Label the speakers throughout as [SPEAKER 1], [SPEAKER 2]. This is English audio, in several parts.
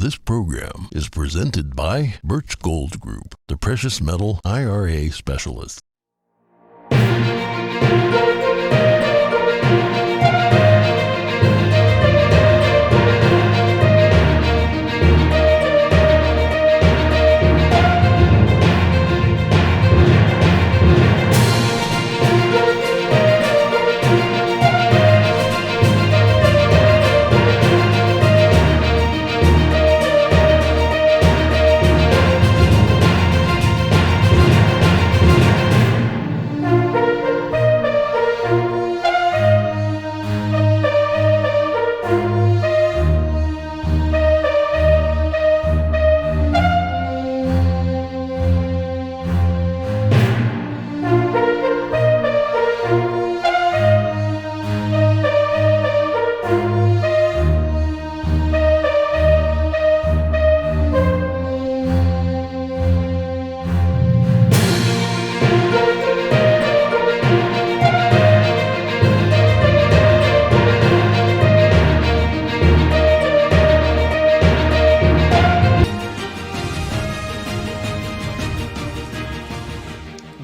[SPEAKER 1] This program is presented by Birch Gold Group, the precious metal IRA specialist.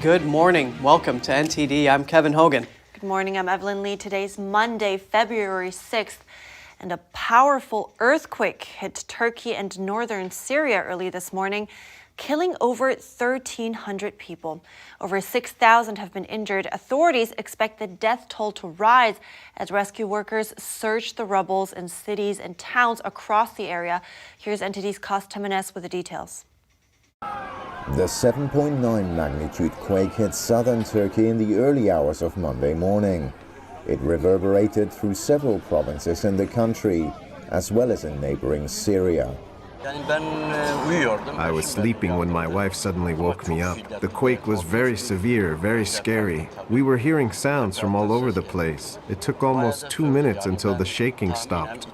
[SPEAKER 2] Good morning. Welcome to NTD. I'm Kevin Hogan.
[SPEAKER 3] Good morning. I'm Evelyn Lee. Today's Monday, February 6th, and a powerful earthquake hit Turkey and northern Syria early this morning, killing over 1,300 people. Over 6,000 have been injured. Authorities expect the death toll to rise as rescue workers search the rubble in cities and towns across the area. Here's NTD's Kos Temenes with the details.
[SPEAKER 4] The 7.9 magnitude quake hit southern Turkey in the early hours of Monday morning. It reverberated through several provinces in the country, as well as in neighboring Syria.
[SPEAKER 5] I was sleeping when my wife suddenly woke me up. The quake was very severe, very scary. We were hearing sounds from all over the place. It took almost 2 minutes until the shaking stopped.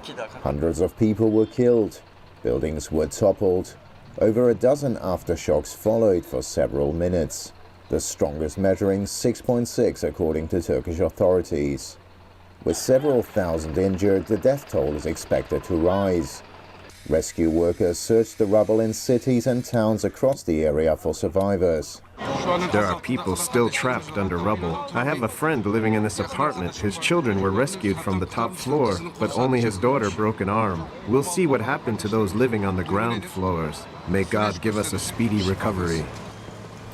[SPEAKER 4] Hundreds of people were killed. Buildings were toppled. Over a dozen aftershocks followed for several minutes, the strongest measuring 6.6 according to Turkish authorities. With several thousand injured, the death toll is expected to rise. Rescue workers searched the rubble in cities and towns across the area for survivors.
[SPEAKER 5] There are people still trapped under rubble. I have a friend living in this apartment. His children were rescued from the top floor, but only his daughter broke an arm. We'll see what happened to those living on the ground floors. May God give us a speedy recovery.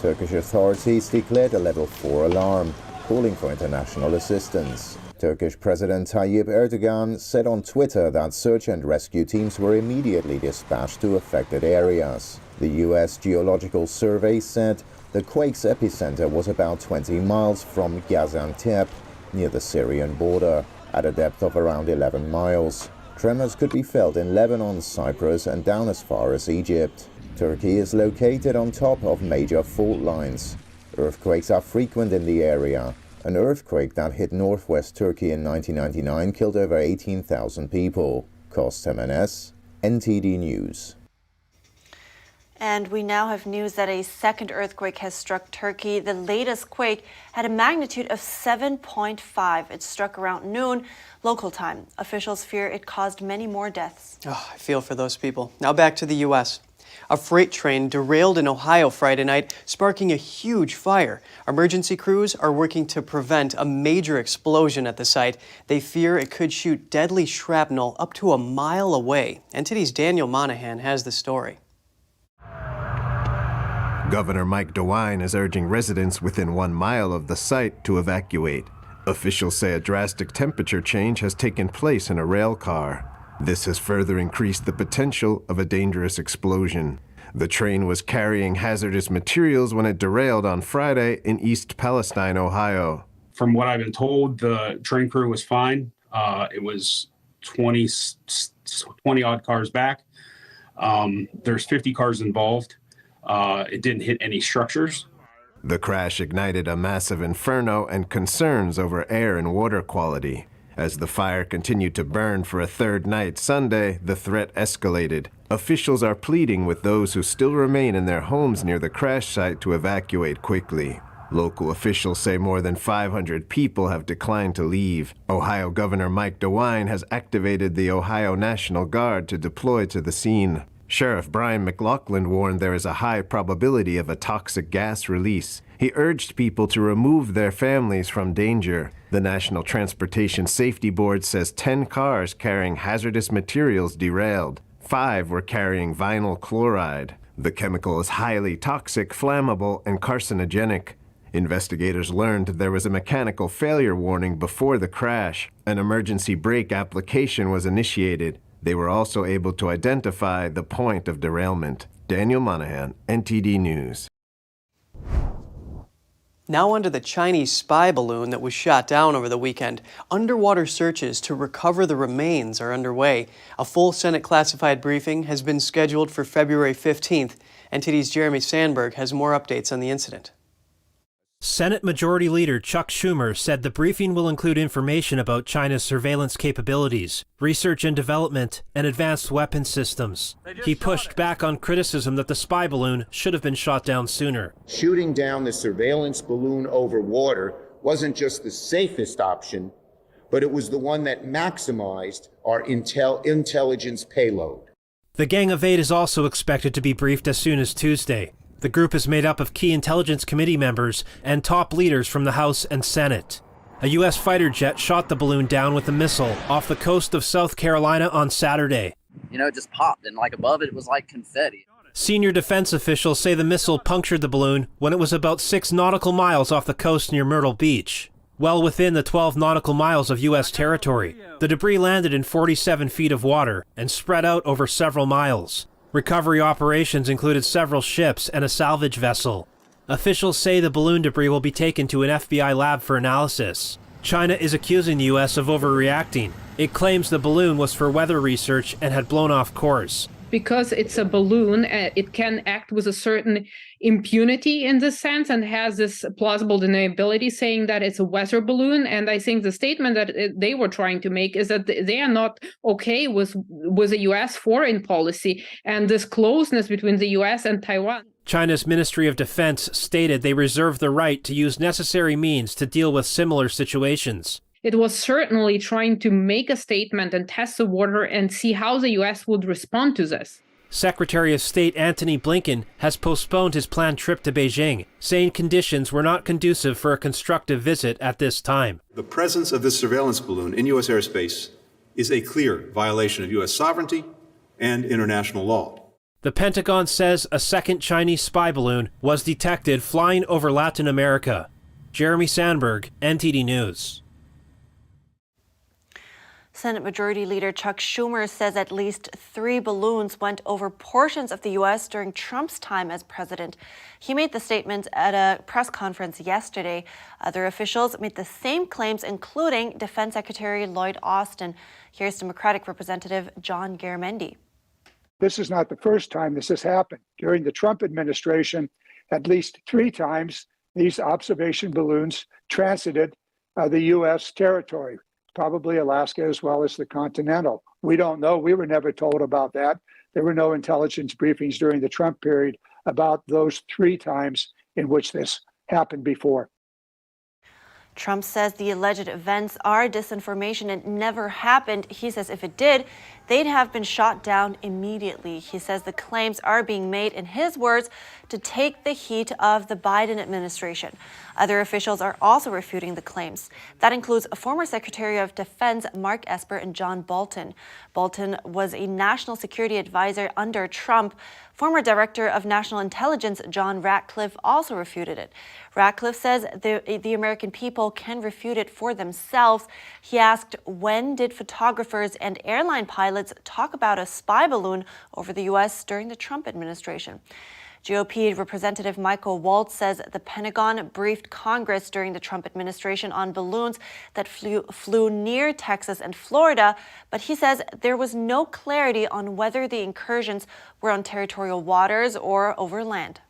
[SPEAKER 4] Turkish authorities declared a level 4 alarm, calling for international assistance. Turkish President Tayyip Erdogan said on Twitter that search and rescue teams were immediately dispatched to affected areas. The U.S. Geological Survey said the quake's epicenter was about 20 miles from Gaziantep, near the Syrian border, at a depth of around 11 miles. Tremors could be felt in Lebanon, Cyprus, and down as far as Egypt. Turkey is located on top of major fault lines. Earthquakes are frequent in the area. An earthquake that hit northwest Turkey in 1999 killed over 18,000 people. Kos Temenes, NTD News.
[SPEAKER 3] And we now have news that a second earthquake has struck Turkey. The latest quake had a magnitude of 7.5. It struck around noon local time. Officials fear it caused many more deaths.
[SPEAKER 2] Oh, I feel for those people. Now back to the U.S. A freight train derailed in Ohio Friday night, sparking a huge fire. Emergency crews are working to prevent a major explosion at the site. They fear it could shoot deadly shrapnel up to a mile away. NTD's Daniel Monahan has the story.
[SPEAKER 5] Governor Mike DeWine is urging residents within 1 mile of the site to evacuate. Officials say a drastic temperature change has taken place in a rail car. This has further increased the potential of a dangerous explosion. The train was carrying hazardous materials when it derailed on Friday in East Palestine, Ohio.
[SPEAKER 6] From what I've been told, the train crew was fine. It was 20 odd cars back. There's 50 cars involved. It didn't hit any structures.
[SPEAKER 5] The crash ignited a massive inferno and concerns over air and water quality. As the fire continued to burn for a third night Sunday, the threat escalated. Officials are pleading with those who still remain in their homes near the crash site to evacuate quickly. Local officials say more than 500 people have declined to leave. Ohio Governor Mike DeWine has activated the Ohio National Guard to deploy to the scene. Sheriff Brian McLaughlin warned there is a high probability of a toxic gas release. He urged people to remove their families from danger. The National Transportation Safety Board says 10 cars carrying hazardous materials derailed. 5 were carrying vinyl chloride. The chemical is highly toxic, flammable, and carcinogenic. Investigators learned there was a mechanical failure warning before the crash. An emergency brake application was initiated. They were also able to identify the point of derailment. Daniel Monahan, NTD News.
[SPEAKER 2] Now onto the Chinese spy balloon that was shot down over the weekend. Underwater searches to recover the remains are underway. A full Senate classified briefing has been scheduled for February 15th. NTD's Jeremy Sandberg has more updates on the incident.
[SPEAKER 7] Senate Majority Leader Chuck Schumer said the briefing will include information about China's surveillance capabilities, research and development, and advanced weapon systems. He pushed back on criticism that the spy balloon should have been shot down sooner.
[SPEAKER 8] Shooting down the surveillance balloon over water wasn't just the safest option, but it was the one that maximized our intelligence payload.
[SPEAKER 7] The Gang of Eight is also expected to be briefed as soon as Tuesday. The group is made up of key Intelligence Committee members and top leaders from the House and Senate. A U.S. fighter jet shot the balloon down with a missile off the coast of South Carolina on Saturday.
[SPEAKER 9] You know, it just popped, and like above it was like confetti.
[SPEAKER 7] Senior defense officials say the missile punctured the balloon when it was about 6 nautical miles off the coast near Myrtle Beach, well within the 12 nautical miles of U.S. territory. The debris landed in 47 feet of water and spread out over several miles. Recovery operations included several ships and a salvage vessel. Officials say the balloon debris will be taken to an FBI lab for analysis. China is accusing the U.S. of overreacting. It claims the balloon was for weather research and had blown off course.
[SPEAKER 10] Because it's a balloon, it can act with a certain impunity in this sense and has this plausible deniability saying that it's a weather balloon. And I think the statement that they were trying to make is that they are not okay with the U.S. foreign policy and this closeness between the U.S. and Taiwan.
[SPEAKER 7] China's Ministry of Defense stated they reserve the right to use necessary means to deal with similar situations.
[SPEAKER 10] It was certainly trying to make a statement and test the water and see how the U.S. would respond to this.
[SPEAKER 7] Secretary of State Antony Blinken has postponed his planned trip to Beijing, saying conditions were not conducive for a constructive visit at this time.
[SPEAKER 11] The presence of this surveillance balloon in U.S. airspace is a clear violation of U.S. sovereignty and international law.
[SPEAKER 7] The Pentagon says a second Chinese spy balloon was detected flying over Latin America. Jeremy Sandberg, NTD News.
[SPEAKER 3] Senate Majority Leader Chuck Schumer says at least 3 balloons went over portions of the U.S. during Trump's time as president. He made the statement at a press conference yesterday. Other officials made the same claims, including Defense Secretary Lloyd Austin. Here's Democratic Representative John Garamendi.
[SPEAKER 12] This is not the first time this has happened. During the Trump administration, at least 3 times, these observation balloons transited the U.S. territory. Probably Alaska as well as the continental. We don't know. We were never told about that. There were no intelligence briefings during the Trump period about those 3 times in which this happened before.
[SPEAKER 3] Trump says the alleged events are disinformation and never happened. He says if it did, they'd have been shot down immediately. He says the claims are being made, in his words, to take the heat of the Biden administration. Other officials are also refuting the claims. That includes former Secretary of Defense Mark Esper and John Bolton. Bolton was a national security advisor under Trump. Former Director of National Intelligence John Ratcliffe also refuted it. Ratcliffe says the American people can refute it for themselves. He asked, when did photographers and airline pilots talk about a spy balloon over the U.S. during the Trump administration? GOP Representative Michael Waltz says the Pentagon briefed Congress during the Trump administration on balloons that flew near Texas and Florida, but he says there was no clarity on whether the incursions were on territorial waters or over land.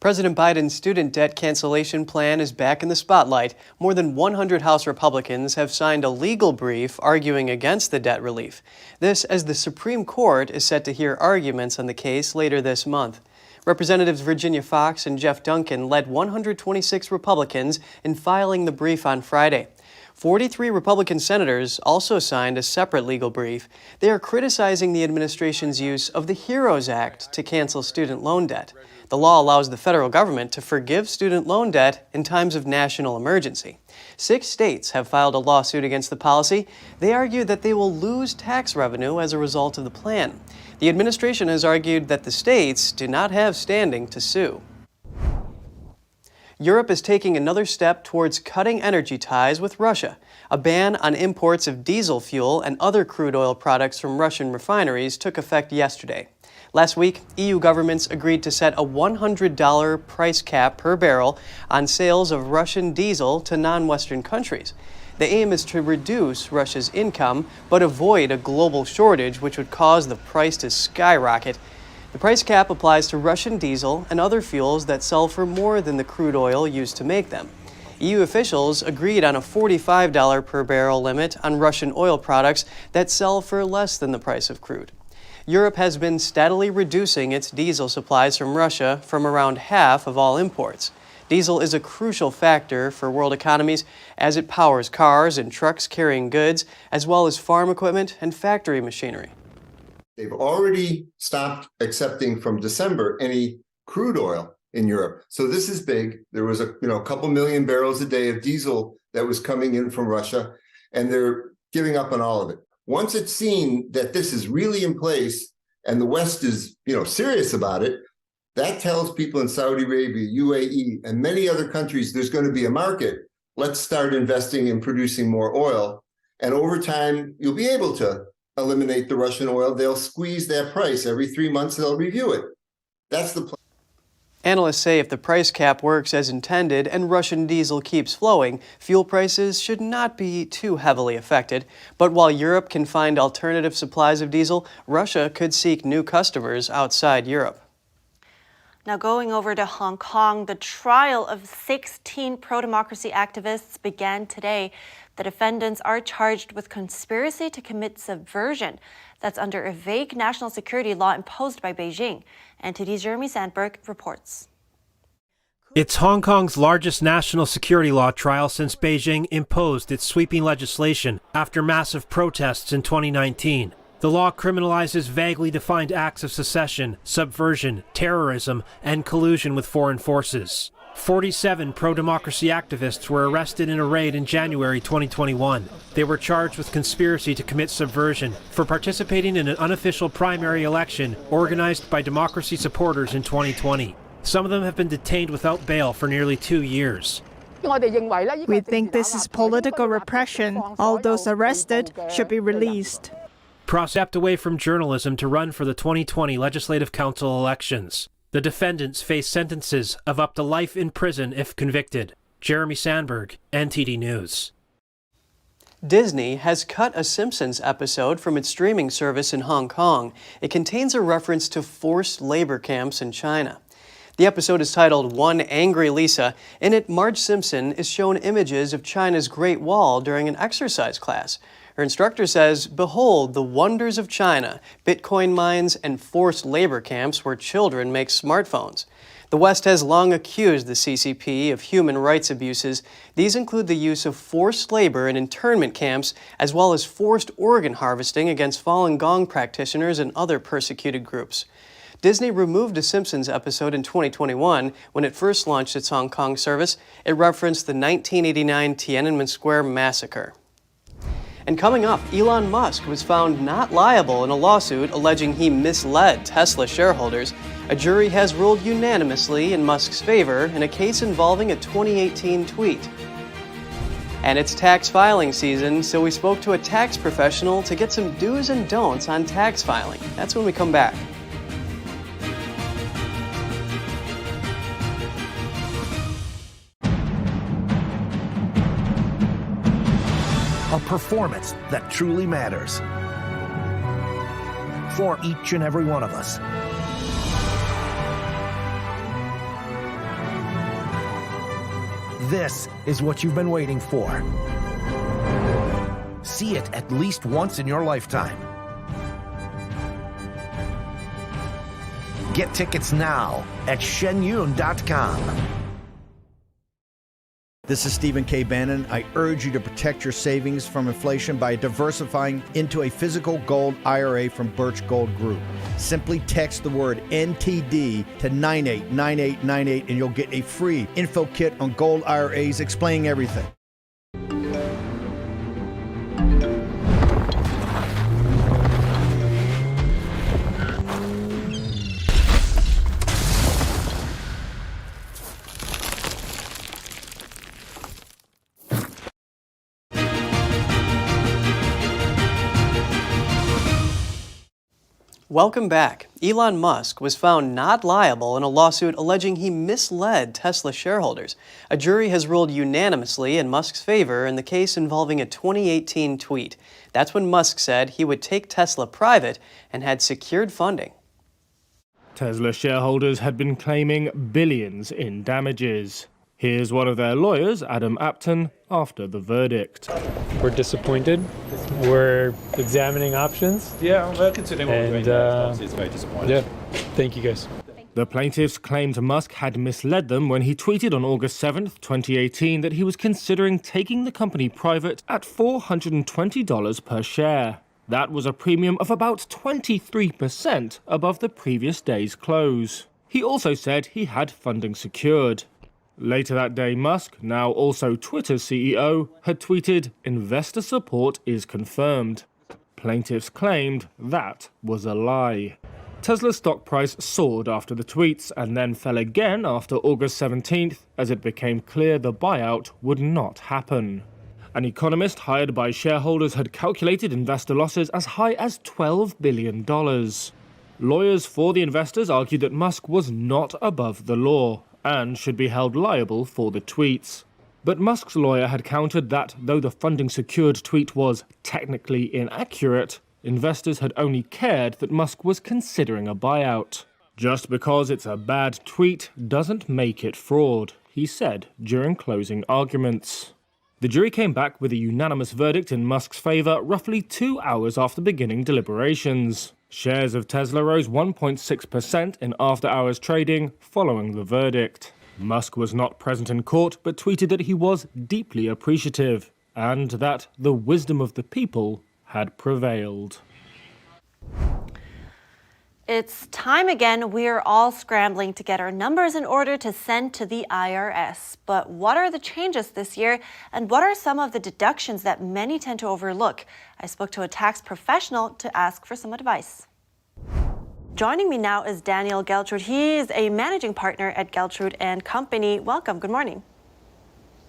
[SPEAKER 2] President Biden's student debt cancellation plan is back in the spotlight. More than 100 House Republicans have signed a legal brief arguing against the debt relief. This as the Supreme Court is set to hear arguments on the case later this month. Representatives Virginia Foxx and Jeff Duncan led 126 Republicans in filing the brief on Friday. 43 Republican senators also signed a separate legal brief. They are criticizing the administration's use of the HEROES Act to cancel student loan debt. The law allows the federal government to forgive student loan debt in times of national emergency. 6 states have filed a lawsuit against the policy. They argue that they will lose tax revenue as a result of the plan. The administration has argued that the states do not have standing to sue. Europe is taking another step towards cutting energy ties with Russia. A ban on imports of diesel fuel and other crude oil products from Russian refineries took effect yesterday. Last week, EU governments agreed to set a $100 price cap per barrel on sales of Russian diesel to non-Western countries. The aim is to reduce Russia's income, but avoid a global shortage which would cause the price to skyrocket. The price cap applies to Russian diesel and other fuels that sell for more than the crude oil used to make them. EU officials agreed on a $45 per barrel limit on Russian oil products that sell for less than the price of crude. Europe has been steadily reducing its diesel supplies from Russia from around half of all imports. Diesel is a crucial factor for world economies as it powers cars and trucks carrying goods, as well as farm equipment and factory machinery.
[SPEAKER 13] They've already stopped accepting from December any crude oil in Europe. So this is big. There was a couple million barrels a day of diesel that was coming in from Russia, and they're giving up on all of it. Once it's seen that this is really in place and the West is, serious about it, that tells people in Saudi Arabia, UAE, and many other countries there's going to be a market. Let's start investing in producing more oil. And over time, you'll be able to eliminate the Russian oil. They'll squeeze that price. Every 3 months, they'll review it. That's the plan.
[SPEAKER 2] Analysts say if the price cap works as intended and Russian diesel keeps flowing, fuel prices should not be too heavily affected. But while Europe can find alternative supplies of diesel, Russia could seek new customers outside Europe.
[SPEAKER 3] Now going over to Hong Kong, the trial of 16 pro-democracy activists began today. The defendants are charged with conspiracy to commit subversion. That's under a vague national security law imposed by Beijing. NTD's Jeremy Sandberg reports.
[SPEAKER 7] It's Hong Kong's largest national security law trial since Beijing imposed its sweeping legislation after massive protests in 2019. The law criminalizes vaguely defined acts of secession, subversion, terrorism, and collusion with foreign forces. 47 pro-democracy activists were arrested in a raid in January 2021. They were charged with conspiracy to commit subversion for participating in an unofficial primary election organized by democracy supporters in 2020. Some of them have been detained without bail for nearly 2 years.
[SPEAKER 14] We think this is political repression. All those arrested should be released.
[SPEAKER 7] Stepped away from journalism to run for the 2020 Legislative Council elections. The defendants face sentences of up to life in prison if convicted. Jeremy Sandberg, NTD News.
[SPEAKER 2] Disney has cut a Simpsons episode from its streaming service in Hong Kong. It contains a reference to forced labor camps in China. The episode is titled One Angry Lisa. In it, Marge Simpson is shown images of China's Great Wall during an exercise class. Her instructor says, "Behold the wonders of China, Bitcoin mines and forced labor camps where children make smartphones." The West has long accused the CCP of human rights abuses. These include the use of forced labor in internment camps, as well as forced organ harvesting against Falun Gong practitioners and other persecuted groups. Disney removed a Simpsons episode in 2021 when it first launched its Hong Kong service. It referenced the 1989 Tiananmen Square massacre. And coming up, Elon Musk was found not liable in a lawsuit alleging he misled Tesla shareholders. A jury has ruled unanimously in Musk's favor in a case involving a 2018 tweet. And it's tax filing season, so we spoke to a tax professional to get some do's and don'ts on tax filing. That's when we come back.
[SPEAKER 15] A performance that truly matters for each and every one of us. This is what you've been waiting for. See it at least once in your lifetime. Get tickets now at shenyun.com.
[SPEAKER 16] This is Stephen K. Bannon. I urge you to protect your savings from inflation by diversifying into a physical gold IRA from Birch Gold Group. Simply text the word NTD to 989898 and you'll get a free info kit on gold IRAs explaining everything.
[SPEAKER 2] Welcome back. Elon Musk was found not liable in a lawsuit alleging he misled Tesla shareholders. A jury has ruled unanimously in Musk's favor in the case involving a 2018 tweet. That's when Musk said he would take Tesla private and had secured funding.
[SPEAKER 17] Tesla shareholders had been claiming billions in damages. Here's one of their lawyers, Adam Apton, after the verdict.
[SPEAKER 18] We're disappointed. We're examining options.
[SPEAKER 19] Yeah, well, considering what we're doing, obviously it's very disappointing.
[SPEAKER 18] Yeah, thank you guys.
[SPEAKER 17] The plaintiffs claimed Musk had misled them when he tweeted on August 7th, 2018 that he was considering taking the company private at $420 per share. That was a premium of about 23% above the previous day's close. He also said he had funding secured. Later that day, Musk, now also Twitter's CEO, had tweeted, "Investor support is confirmed." Plaintiffs claimed that was a lie. Tesla's stock price soared after the tweets and then fell again after August 17th as it became clear the buyout would not happen. An economist hired by shareholders had calculated investor losses as high as $12 billion. Lawyers for the investors argued that Musk was not above the law and should be held liable for the tweets. But Musk's lawyer had countered that, though the funding secured tweet was technically inaccurate, investors had only cared that Musk was considering a buyout. Just because it's a bad tweet doesn't make it fraud, he said during closing arguments. The jury came back with a unanimous verdict in Musk's favor roughly 2 hours after beginning deliberations. Shares of Tesla rose 1.6% in after-hours trading following the verdict. Musk was not present in court, but tweeted that he was deeply appreciative and that the wisdom of the people had prevailed.
[SPEAKER 3] It's time again. We're all scrambling to get our numbers in order to send to the IRS. But what are the changes this year, and what are some of the deductions that many tend to overlook? I spoke to a tax professional to ask for some advice. Joining me now is Daniel Geltrud. He is a managing partner at Geltrud & Company. Welcome. Good morning.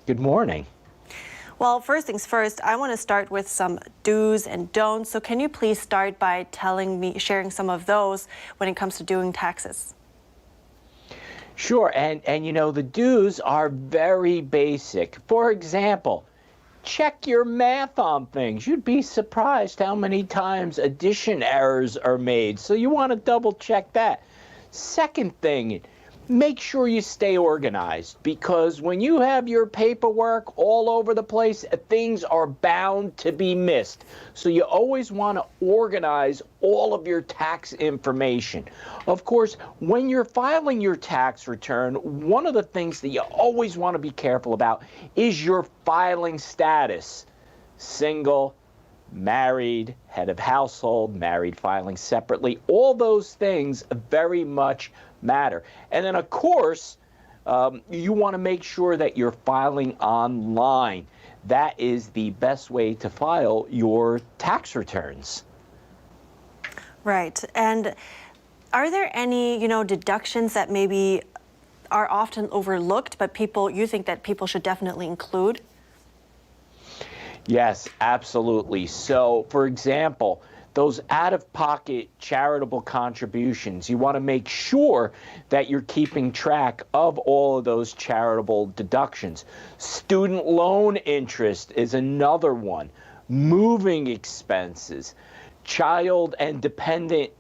[SPEAKER 20] Good morning.
[SPEAKER 3] Well, first things first, I want to start with some do's and don'ts. So can you please start by sharing some of those when it comes to doing taxes?
[SPEAKER 20] Sure, and you know, the do's are very basic. For example, check your math on things. You'd be surprised how many times addition errors are made. So you want to double check that. Second thing, make sure you stay organized, because when you have your paperwork all over the place, things are bound to be missed. So you always want to organize all of your tax information. Of course, when you're filing your tax return, one of the things that you always want to be careful about is your filing status. Single, married, head of household, married filing separately, all those things very much matter. And then, of course, you want to make sure that you're filing online. That is the best way to file your tax returns.
[SPEAKER 3] Right. And are there any, deductions that maybe are often overlooked, but you think that people should definitely include?
[SPEAKER 20] Yes, absolutely. So, for example, those out-of-pocket charitable contributions, you want to make sure that you're keeping track of all of those charitable deductions. Student loan interest is another one. Moving expenses, child and dependent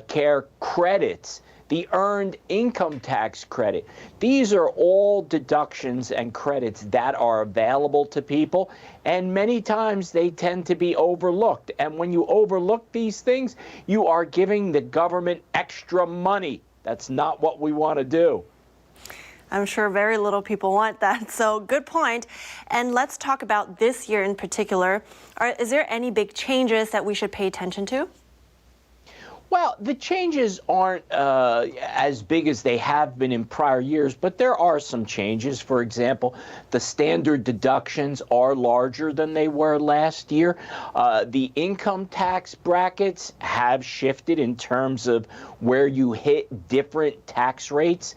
[SPEAKER 20] care credits, the earned income tax credit. These are all deductions and credits that are available to people, and many times they tend to be overlooked. And when you overlook these things, you are giving the government extra money. That's not what we want to do.
[SPEAKER 3] I'm sure very little people want that, so good point. And let's talk about this year in particular. Is there any big changes that we should pay attention to?
[SPEAKER 20] Well, the changes aren't as big as they have been in prior years, but there are some changes. For example, the standard deductions are larger than they were last year. The income tax brackets have shifted in terms of where you hit different tax rates.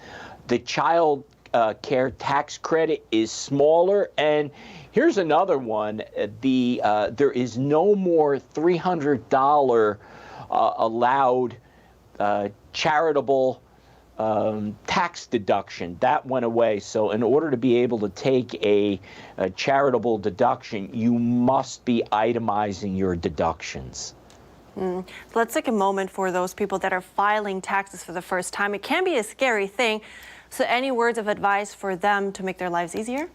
[SPEAKER 20] The child care tax credit is smaller, and here's another one. There is no more $300 allowed charitable tax deduction. That went away. So in order to be able to take a charitable deduction, you must be itemizing your deductions.
[SPEAKER 3] Let's take a moment for those people that are filing taxes for the first time. It can be a scary thing. So any words of advice for them to make their lives easier?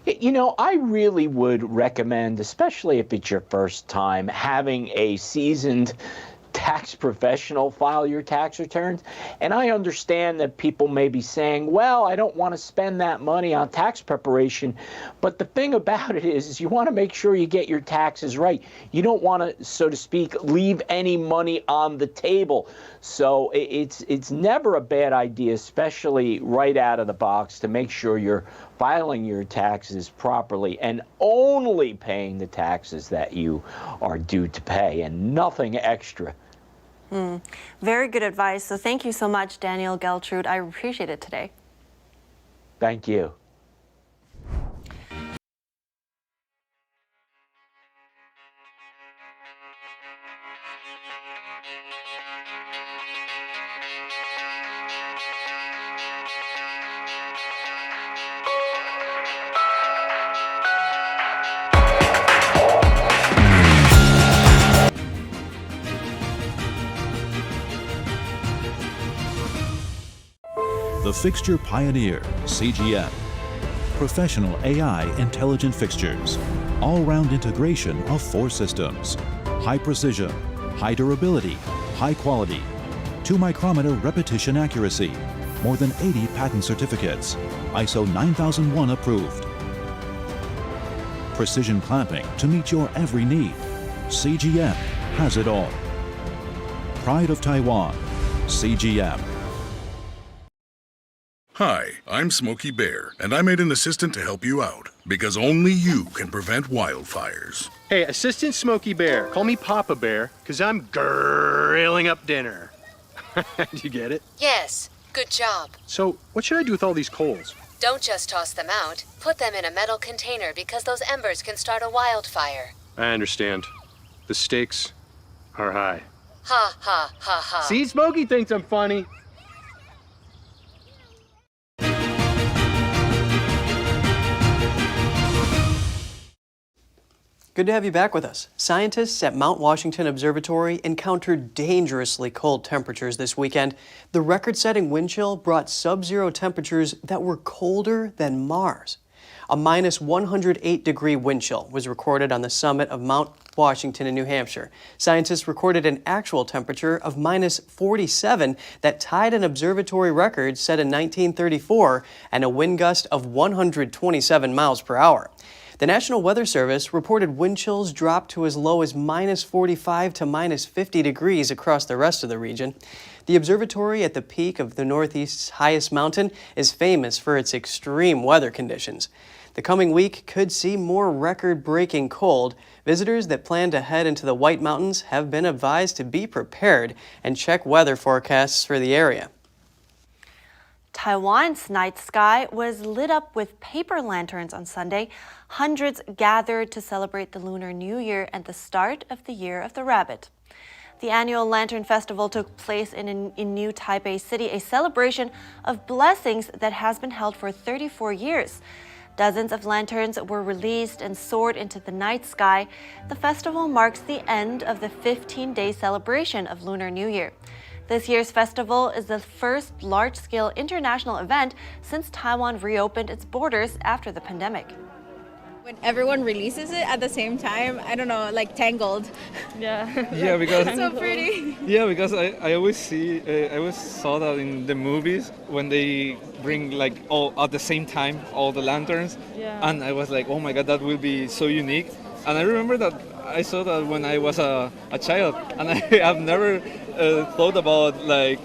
[SPEAKER 20] You know, I really would recommend, especially if it's your first time, having a seasoned tax professional file your tax returns. And I understand that people may be saying, well, I don't want to spend that money on tax preparation. But the thing about it is you want to make sure you get your taxes right. You don't want to, so to speak, leave any money on the table. So it's never a bad idea, especially right out of the box, to make sure you're filing your taxes properly and only paying the taxes that you are due to pay and nothing extra.
[SPEAKER 3] Very good advice. So thank you so much, Daniel Geltrude. I appreciate it today.
[SPEAKER 20] Thank you.
[SPEAKER 21] The Fixture Pioneer, CGM. Professional AI intelligent fixtures. All-round integration of 4 systems. High precision, high durability, high quality. 2-micrometer repetition accuracy. More than 80 patent certificates. ISO 9001 approved. Precision clamping to meet your every need. CGM has it all. Pride of Taiwan, CGM.
[SPEAKER 22] Hi, I'm Smokey Bear, and I made an assistant to help you out, because only you can prevent wildfires.
[SPEAKER 23] Hey, Assistant Smokey Bear, call me Papa Bear, because I'm grilling up dinner. You get it?
[SPEAKER 24] Yes, good job.
[SPEAKER 23] So, what should I do with all these coals?
[SPEAKER 24] Don't just toss them out. Put them in a metal container because those embers can start a wildfire.
[SPEAKER 23] I understand. The stakes are high.
[SPEAKER 24] Ha ha ha ha.
[SPEAKER 23] See, Smokey thinks I'm funny.
[SPEAKER 2] Good to have you back with us. Scientists at Mount Washington Observatory encountered dangerously cold temperatures this weekend. The record-setting wind chill brought sub-zero temperatures that were colder than Mars. A minus 108-degree wind chill was recorded on the summit of Mount Washington in New Hampshire. Scientists recorded an actual temperature of minus 47 that tied an observatory record set in 1934 and a wind gust of 127 miles per hour. The National Weather Service reported wind chills dropped to as low as minus 45 to minus 50 degrees across the rest of the region. The observatory at the peak of the Northeast's highest mountain is famous for its extreme weather conditions. The coming week could see more record-breaking cold. Visitors that plan to head into the White Mountains have been advised to be prepared and check weather forecasts for the area.
[SPEAKER 3] Taiwan's night sky was lit up with paper lanterns on Sunday. Hundreds gathered to celebrate the Lunar New Year and the start of the Year of the Rabbit. The annual Lantern Festival took place in New Taipei City, a celebration of blessings that has been held for 34 years. Dozens of lanterns were released and soared into the night sky. The festival marks the end of the 15-day celebration of Lunar New Year. This year's festival is the first large-scale international event since Taiwan reopened its borders after the pandemic.
[SPEAKER 1] When everyone releases it at the same time, I don't know, like Tangled. Yeah.
[SPEAKER 4] Yeah, because
[SPEAKER 1] It's so pretty.
[SPEAKER 4] Yeah, because I always saw that in the movies when they bring like all at the same time all the lanterns, and I was like, oh my god, that will be so unique. And I remember that I saw that when I was a child, and I have never thought about like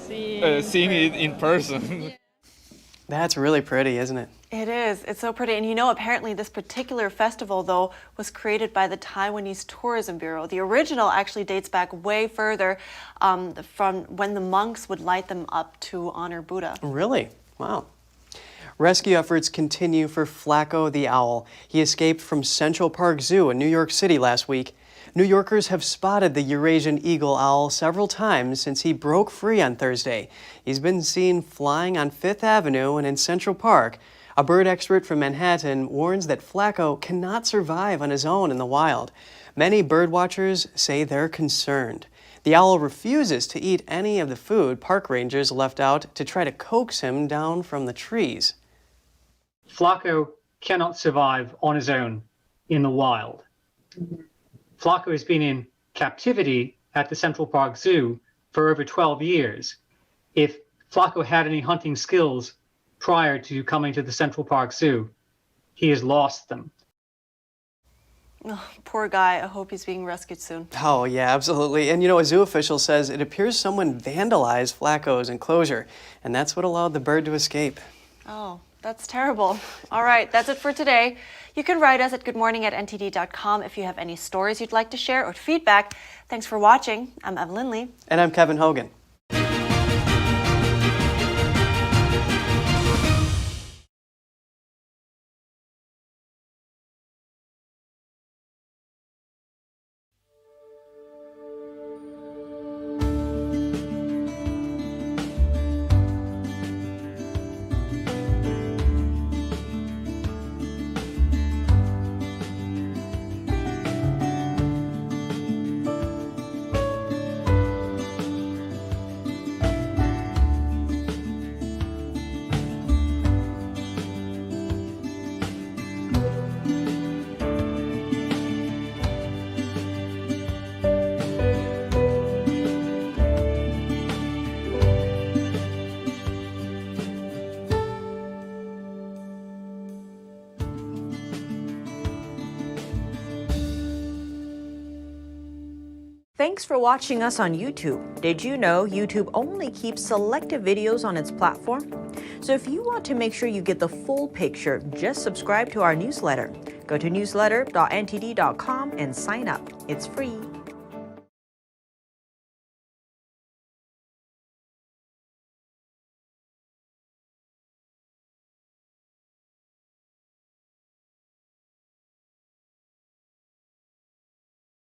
[SPEAKER 4] seeing it in person.
[SPEAKER 2] That's really pretty, isn't it?
[SPEAKER 3] It is. It's so pretty. And you know, apparently this particular festival, though, was created by the Taiwanese Tourism Bureau. The original actually dates back way further from when the monks would light them up to honor Buddha.
[SPEAKER 2] Really? Wow. Rescue efforts continue for Flacco the owl. He escaped from Central Park Zoo in New York City last week. New Yorkers have spotted the Eurasian eagle owl several times since he broke free on Thursday. He's been seen flying on Fifth Avenue and in Central Park. A bird expert from Manhattan warns that Flacco cannot survive on his own in the wild. Many bird watchers say they're concerned. The owl refuses to eat any of the food park rangers left out to try to coax him down from the trees.
[SPEAKER 5] Flacco cannot survive on his own in the wild. Flacco has been in captivity at the Central Park Zoo for over 12 years. If Flacco had any hunting skills prior to coming to the Central Park Zoo, he has lost them.
[SPEAKER 3] Oh, poor guy. I hope he's being rescued soon.
[SPEAKER 2] Oh, yeah, absolutely. And you know, a zoo official says it appears someone vandalized Flacco's enclosure, and that's what allowed the bird to escape.
[SPEAKER 3] Oh, that's terrible. All right, that's it for today. You can write us at goodmorning@ntd.com if you have any stories you'd like to share or feedback. Thanks for watching. I'm Evelyn Lee.
[SPEAKER 2] And I'm Kevin Hogan.
[SPEAKER 6] Thanks for watching us on YouTube. Did you know YouTube only keeps selected videos on its platform? So if you want to make sure you get the full picture, just subscribe to our newsletter. Go to newsletter.ntd.com and sign up. It's free.